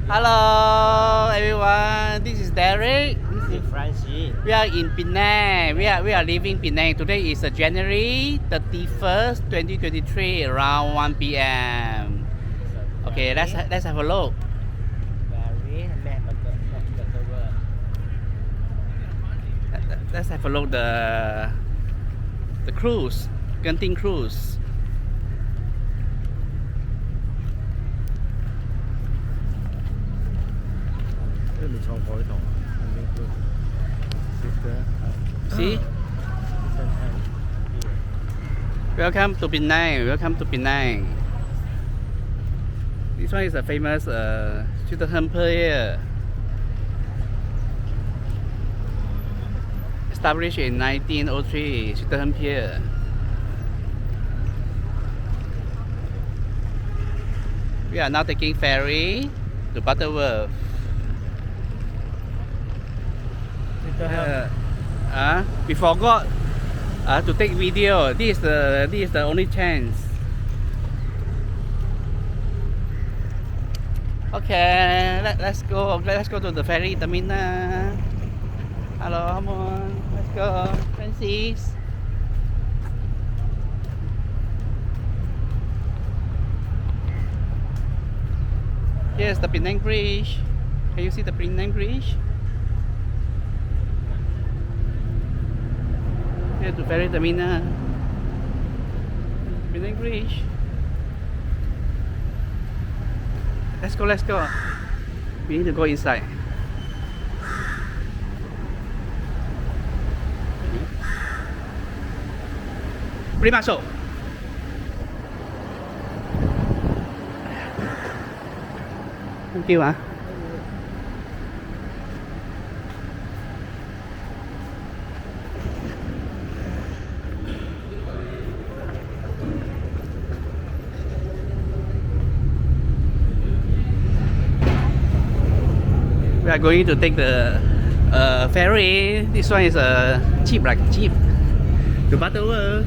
Hello everyone, this is Derek. This is Francis. We are in Penang. We are leaving Penang. Today is January 31st, 2023, around 1 p.m. Okay, let's have a look. Ferry, Butterworth. Let's have a look the cruise, Genting cruise. See? Welcome to Penang. Welcome to Penang. This one is a famous Swettenham Pier. Established in 1903, Swettenham Pier. We are now taking ferry to Butterworth. We forgot to take video. This is the only chance. Okay, let's go. Let's go to the ferry terminal. Hello, come on. Let's go, Francis. Here's the Penang Bridge. Can you see the Penang Bridge? Here to ferry terminal. Penang Bridge. Let's go, let's go. We need to go inside. Beri masuk. Thank you. We are going to take the ferry. This one is a jeep, like jeep, to Butterworth.